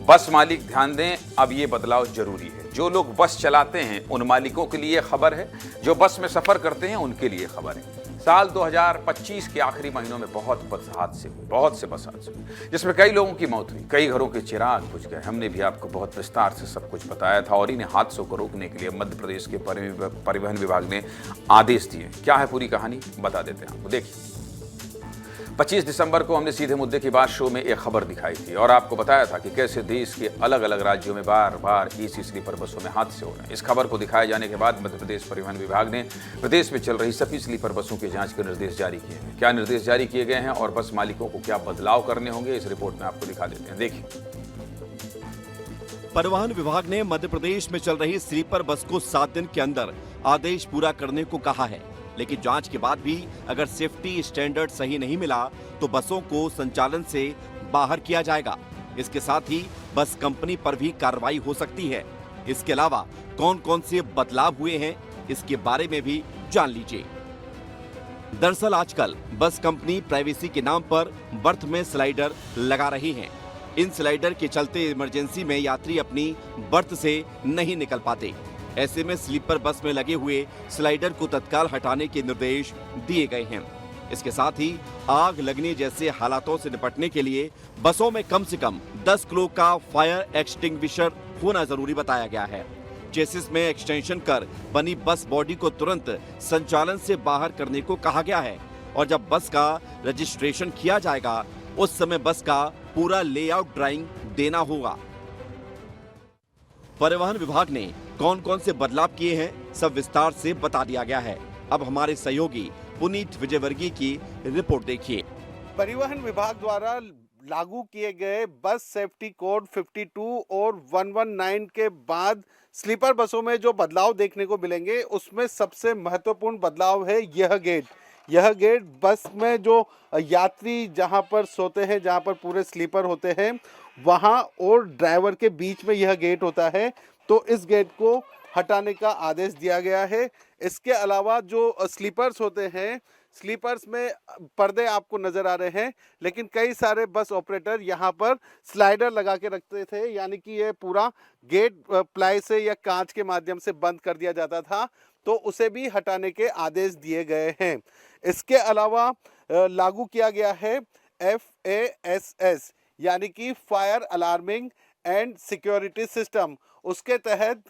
बस मालिक ध्यान दें, अब ये बदलाव जरूरी है। जो लोग बस चलाते हैं उन मालिकों के लिए खबर है, जो बस में सफर करते हैं उनके लिए खबर है। साल 2025 के आखिरी महीनों में बहुत से बस हादसे हुए, जिसमें कई लोगों की मौत हुई, कई घरों के चिराग बुझ गए। हमने भी आपको बहुत विस्तार से सब कुछ बताया था और इन हादसों को रोकने के लिए मध्य प्रदेश के परिवहन विभाग ने आदेश दिए। क्या है पूरी कहानी, बता देते हैं आपको। देखिए, 25 दिसंबर को हमने सीधे मुद्दे की बात शो में एक खबर दिखाई थी और आपको बताया था कि कैसे देश के अलग अलग राज्यों में बार बार एसी स्लीपर बसों में हादसे हो रहे हैं। इस खबर को दिखाए जाने के बाद मध्य प्रदेश परिवहन विभाग ने प्रदेश में चल रही सभी स्लीपर बसों की जांच के निर्देश जारी किए हैं। क्या निर्देश जारी किए गए हैं और बस मालिकों को क्या बदलाव करने होंगे, इस रिपोर्ट में आपको दिखा देते हैं। देखिए, परिवहन विभाग ने मध्य प्रदेश में चल रही स्लीपर बस को 7 दिन के अंदर आदेश पूरा करने को कहा है, लेकिन जांच के बाद भी अगर सेफ्टी स्टैंडर्ड सही नहीं मिला तो बसों को संचालन से बाहर किया जाएगा। इसके साथ ही बस कंपनी पर भी कार्रवाई हो सकती है। इसके अलावा कौन कौन से बदलाव हुए हैं, इसके बारे में भी जान लीजिए। दरअसल आजकल बस कंपनी प्राइवेसी के नाम पर बर्थ में स्लाइडर लगा रही है। इन स्लाइडर के चलते इमरजेंसी में यात्री अपनी बर्थ से नहीं निकल पाते। ऐसे में स्लीपर बस में लगे हुए स्लाइडर को तत्काल हटाने के निर्देश दिए गए हैं। इसके साथ ही आग लगने जैसे हालातों से निपटने के लिए बसों में कम से कम 10 किलो का फायर एक्सटिंग्विशर होना जरूरी बताया गया है। चेसिस में एक्सटेंशन कर बनी बस बॉडी को तुरंत संचालन से बाहर करने को कहा गया है और जब बस का रजिस्ट्रेशन किया जाएगा उस समय बस का पूरा लेआउट ड्राइंग देना होगा। परिवहन विभाग ने कौन कौन से बदलाव किए हैं सब विस्तार से बता दिया गया है। अब हमारे सहयोगी पुनीत विजयवर्गीय की रिपोर्ट देखिए। परिवहन विभाग द्वारा लागू किए गए बस सेफ्टी कोड 52 और 119 के बाद स्लीपर बसों में जो बदलाव देखने को मिलेंगे उसमें सबसे महत्वपूर्ण बदलाव है यह गेट बस में जो यात्री जहां पर सोते हैं, जहां पर पूरे स्लीपर होते हैं, वहां और ड्राइवर के बीच में यह गेट होता है, तो इस गेट को हटाने का आदेश दिया गया है। इसके अलावा जो स्लीपर्स होते हैं, स्लीपर्स में पर्दे आपको नजर आ रहे हैं, लेकिन कई सारे बस ऑपरेटर यहाँ पर स्लाइडर लगा के रखते थे, यानी कि ये पूरा गेट प्लाई से या कांच के माध्यम से बंद कर दिया जाता था, तो उसे भी हटाने के आदेश दिए गए हैं। इसके अलावा लागू किया गया है FASS यानी कि fire alarming and security system. उसके तहत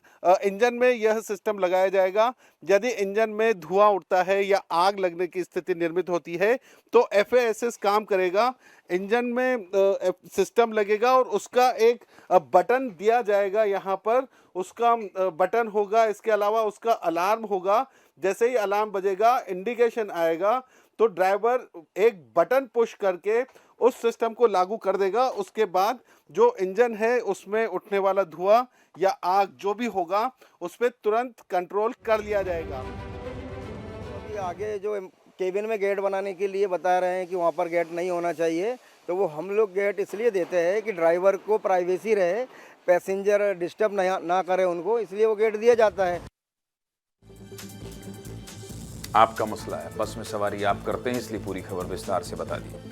इंजन में यह सिस्टम लगाया जाएगा। यदि इंजन में धुआं उठता है या आग लगने की स्थिति निर्मित होती है तो FASS काम करेगा। इंजन में सिस्टम लगेगा और उसका एक बटन दिया जाएगा, यहाँ पर उसका बटन होगा। इसके अलावा उसका अलार्म होगा। जैसे ही अलार्म बजेगा, इंडिकेशन आएगा, तो ड्राइवर एक बटन पुश करके उस सिस्टम को लागू कर देगा। उसके बाद जो इंजन है उसमें उठने वाला धुआं या आग जो भी होगा उस पर तुरंत कंट्रोल कर लिया जाएगा। अभी आगे जो केबिन में गेट बनाने के लिए बता रहे हैं कि वहाँ पर गेट नहीं होना चाहिए, तो वो हम लोग गेट इसलिए देते हैं कि ड्राइवर को प्राइवेसी रहे, पैसेंजर डिस्टर्ब ना करे उनको, इसलिए वो गेट दिया जाता है। आपका मसला है, बस में सवारी आप करते हैं, इसलिए पूरी खबर विस्तार से बता दी।